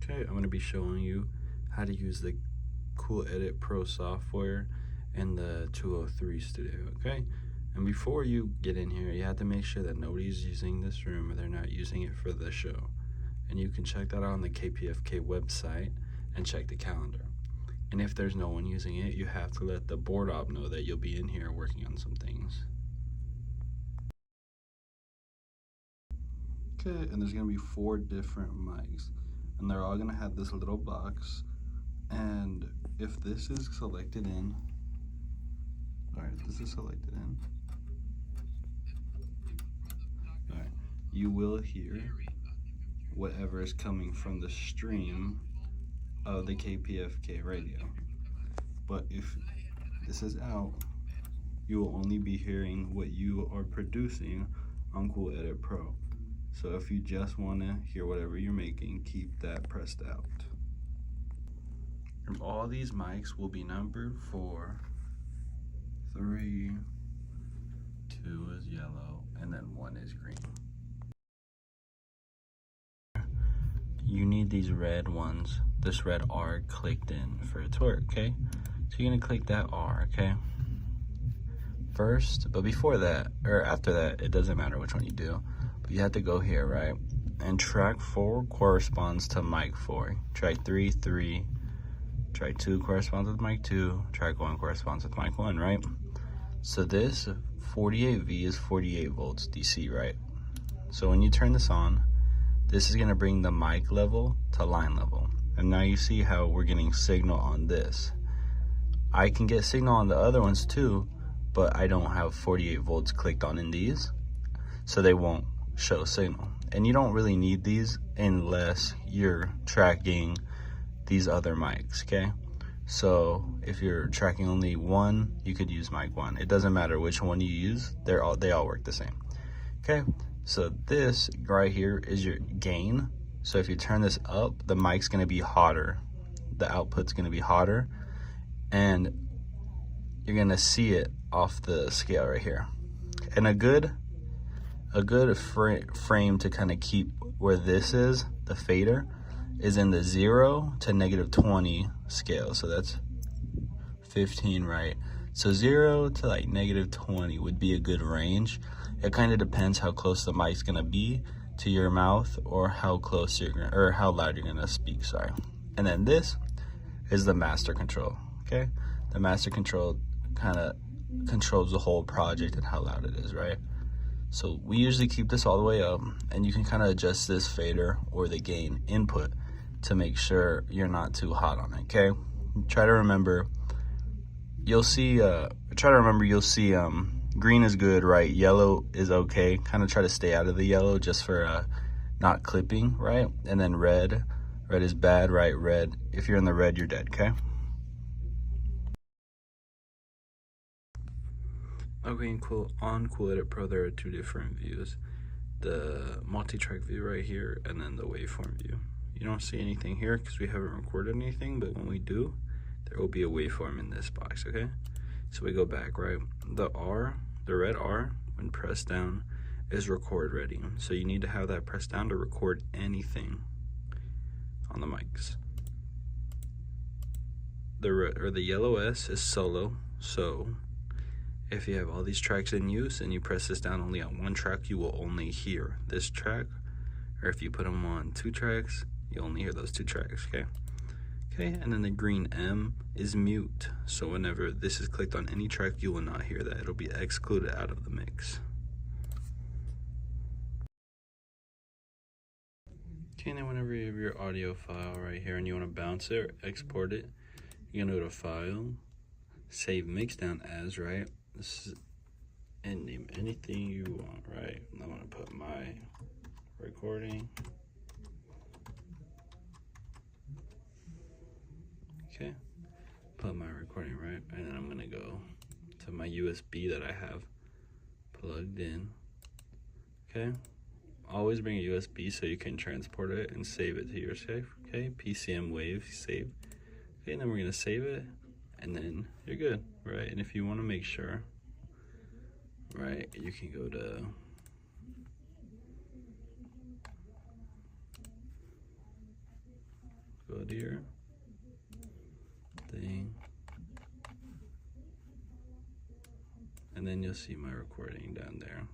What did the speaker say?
Okay, I'm going to be showing you how to use the Cool Edit Pro software in the 203 studio, okay? And before you get in here, you have to make sure that nobody's using this room or they're not using it for the show. And you can check that out on the KPFK website and check the calendar. And if there's no one using it, you have to let the board op know that you'll be in here working on some things. Okay, and there's gonna be 4 different mics, and they're all gonna have this little box. And if this is selected in, you will hear whatever is coming from the stream of the KPFK radio. But if this is out, you will only be hearing what you are producing on Cool Edit Pro. So if you just want to hear whatever you're making, keep that pressed out. And all these mics will be numbered for 3, 2 is yellow, and then 1 is green. You need these red ones, this red R clicked in for it to work, okay? So you're gonna click that R, okay? First, but before that, or after that, it doesn't matter which one you do, but you have to go here, right? And track 4 corresponds to mic 4. Track 3, 3. Track 2 corresponds with mic 2. Track 1 corresponds with mic 1, right? So this 48V is 48 volts DC, right? So when you turn this on, this is gonna bring the mic level to line level. And now you see how we're getting signal on this. I can get signal on the other ones too, but I don't have 48 volts clicked on in these, so they won't show signal. And you don't really need these unless you're tracking these other mics, okay? So if you're tracking only one, you could use mic 1. It doesn't matter which one you use, they all work the same, okay? So this right here is your gain. So if you turn this up, the mic's gonna be hotter. The output's gonna be hotter, and you're gonna see it off the scale right here. And a good frame to kind of keep where this is, the fader, is in the 0 to -20 scale. So that's 15, right? So 0 to like -20 would be a good range. It kind of depends how close the mic's gonna be to your mouth, or how close or how loud you're gonna speak, sorry. And then this is the master control, okay? The master control kind of controls the whole project and how loud it is, right? So we usually keep this all the way up, and you can kind of adjust this fader or the gain input to make sure you're not too hot on it, okay? Try to remember, you'll see green is good, right? Yellow is okay. Kind of try to stay out of the yellow just for not clipping, right? And then red is bad, right? Red, if you're in the red, you're dead, okay? Okay, and on Cool Edit Pro, there are 2 different views. The multi-track view right here, and then the waveform view. You don't see anything here because we haven't recorded anything, but when we do, there will be a waveform in this box, okay? So we go back, right? The red R, when pressed down, is record ready. So you need to have that pressed down to record anything on the mics. The yellow S is solo, so if you have all these tracks in use and you press this down only on one track, you will only hear this track. Or if you put them on 2 tracks, you only hear those 2 tracks, okay? Okay, and then the green M is mute. So whenever this is clicked on any track, you will not hear that. It'll be excluded out of the mix. Okay, and then whenever you have your audio file right here and you want to bounce it or export it, you're gonna go to File, Save Mixdown As, right? This is, and name anything you want, right? I'm gonna put my recording. Okay, put my recording, right? And then I'm gonna go to my USB that I have plugged in. Okay, always bring a USB so you can transport it and save it to your safe. Okay, PCM wave save. Okay, and then we're gonna save it, and then you're good, right? And if you want to make sure, right, you can go to go to your thing. And then you'll see my recording down there.